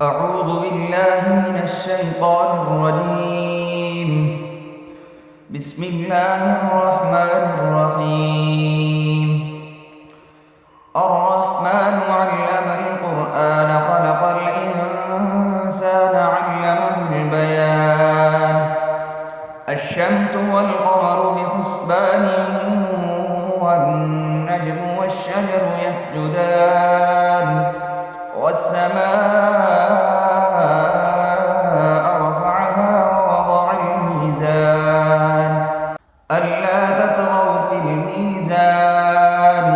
أعوذ بالله من الشيطان الرجيم. بسم الله الرحمن الرحيم. الرحمن علم القرآن خلق الإنسان علمه البيان. الشمس والقمر بحسبان والنجم والشجر يسجدان والسماء رفعها ووضع الميزان ألا تطغوا في الميزان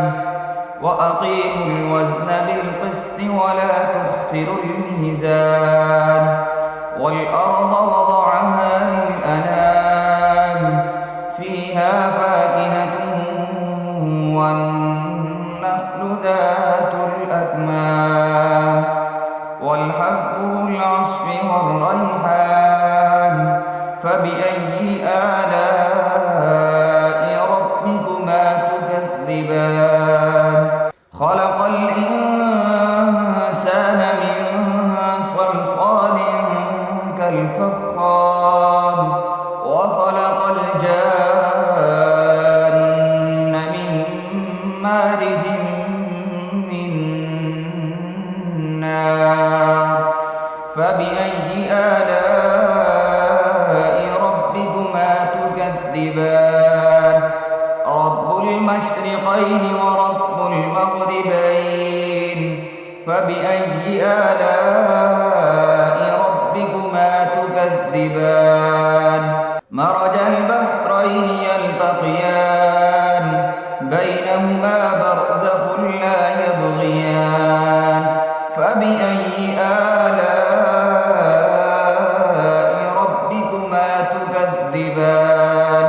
وأقيموا الوزن بالقسط ولا تخسروا الميزان والأرض وضعها للأنام فيها فاكهة والنخل ذات الأكمام والحب ذو العصف والريحان فبأي آلاء ربكما تكذبان خلق الإنسان من صلصال كالفخار وخلق الجان من مارج من نار فبأي آلاء ربكما تكذبان رب المشرقين ورب المغربين فبأي آلاء ربكما تكذبان مرج البحرين يلتقيان بينهما برزخ لا يبغيان فبأي آلاء ربكما تكذبان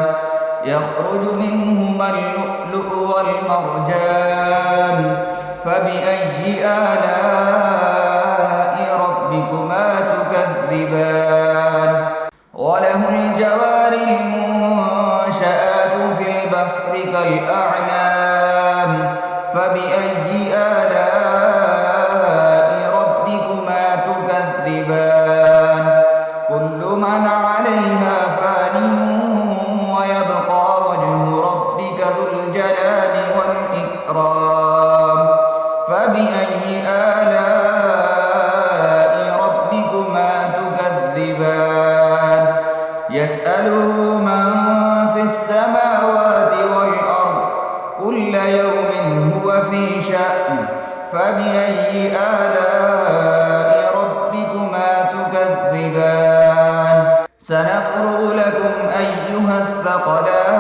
يخرج منهما اللؤلؤ والمرجان فبأي آلاء ربكما تكذبان وله الجوار المنشآت في البحر كالأعلام فبأي آلاء ربكما تكذبان كل من عليها فان ويبقى وجه ربك ذو الجلال والإكرام فبأي آلاء ربكما تكذبان يسأله من في السماوات والأرض كل يوم هو في شأن فبأي آلاء ربكما تكذبان سنفرغ لكم أيها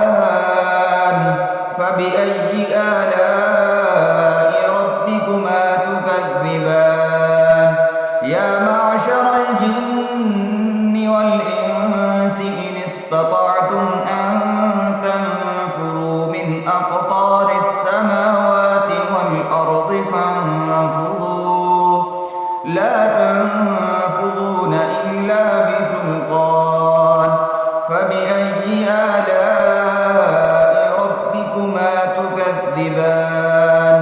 الثقلان فبأي آلاء ربكما تكذبان يا معشر الجن والإنس إن استطعتم أن تنفذوا من أقطار السماوات والأرض فانفذوا لا تنفذون إلا بسلطان فبأي آلاء ربكما تكذبان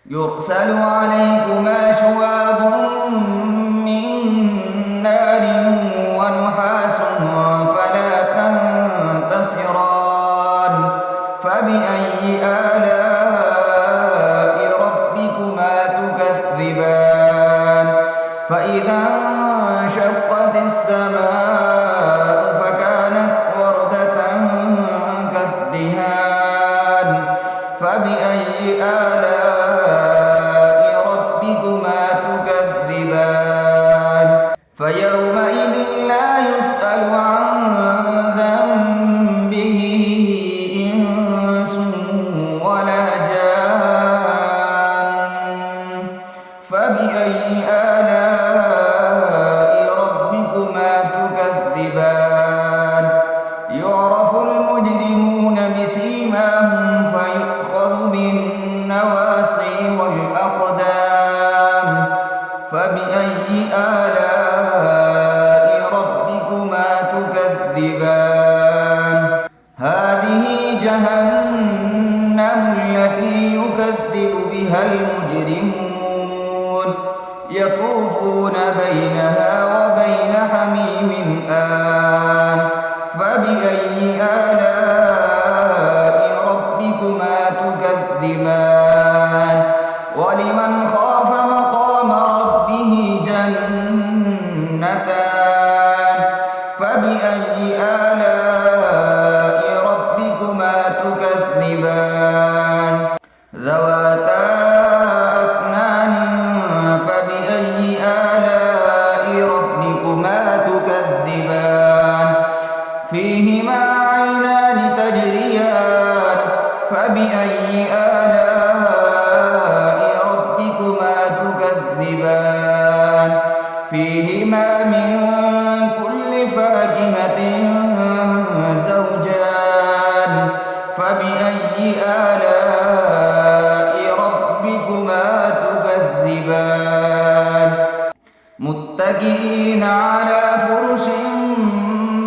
يرسل عليكما شواظ من نار ونحاس فلا تنتصران فبأي آلاء ربكما تكذبان فإذا انشقت السماء فكانت وردة كالدهان فبأي آلاء ربكما تكذبان فيومئذ لا يسأل عن ذنبه إنس ولا جان فبأي آلاء ربكما تكذبان يعرف المجرمون بسيماهم فيؤخذ بالنواصي والأقدام فبأي آلاء ربكما تكذبان هذه جهنم التي يكذب بها المجرمون يطوف يطوفون بينها وبين حميم آن فبأي آلاء ربكما تكذبان ولمن خاف مقام ربه جنتان فبأي آلاء ربكما تكذبان ذواتا أفنان فبأي آلاء ربكما تكذبان فيهما عينان تجريان فبأي آلاء ربكما تكذبان فيهما من كل فاكهة زوجان فبأي آلاء ربكما تكذبان متكئين على فرش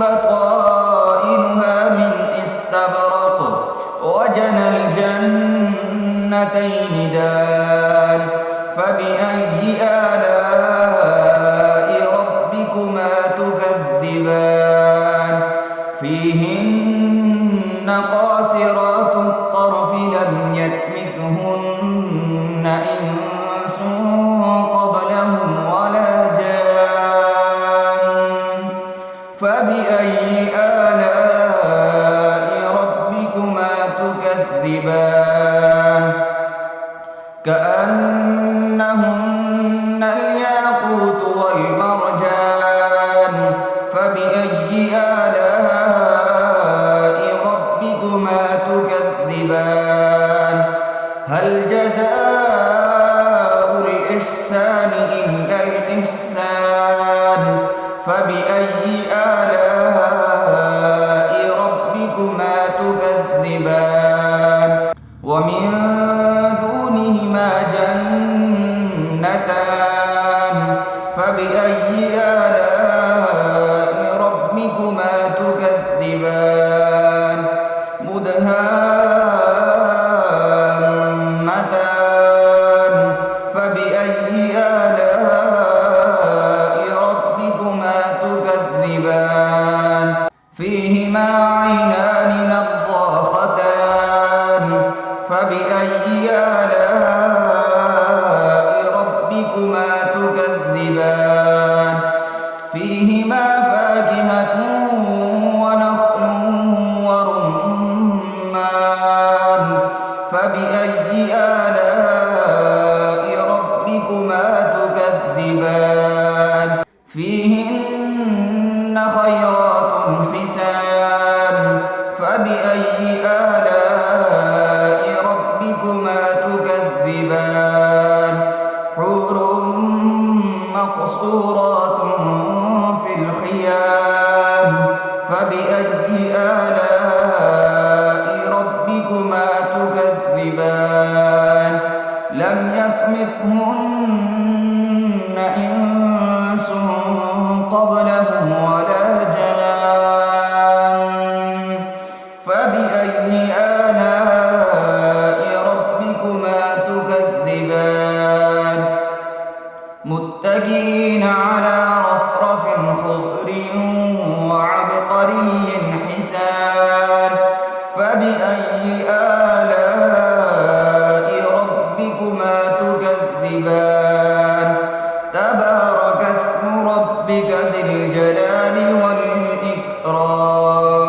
بطائنها من استبرق وجنى الجنتين دان فبأي آلاء ربكما تكذبان فيهن قاصرات الطرف لم يطمثهن إنس قبلهم ولا جان فبأي آلاء ربكما تكذبان كأنهن الياقوت والمرجان فبأي آلاء ربكما تكذبان هل جزاء الإحسان إلا الإحسان فبأي آلاء ربكما تكذبان ومن دونهما جنتان فبأي آلاء ربكما تكذبان مدهامتان فبأي آلاء ربكما تكذبان فيهما عينان نضاختان فبأي آلاء ربكما تكذبان فيهما فاكهة ونخل ورمان فبأي آلاء ربكما تكذبان فيهن خيرات حسان فبأي آلاء ربكما تكذبان حور مقصورات في الخيام فبأي آلاء ربكما تكذبان لم يطمثهن إنس قبلهم ولا جان فبأي آلاء ربكما تكذبان متكئين على رفرف خضر وعبقري حسان فبأي آلاء ربكما تكذبان تبارك اسم ربك ذي الجلال والإكرام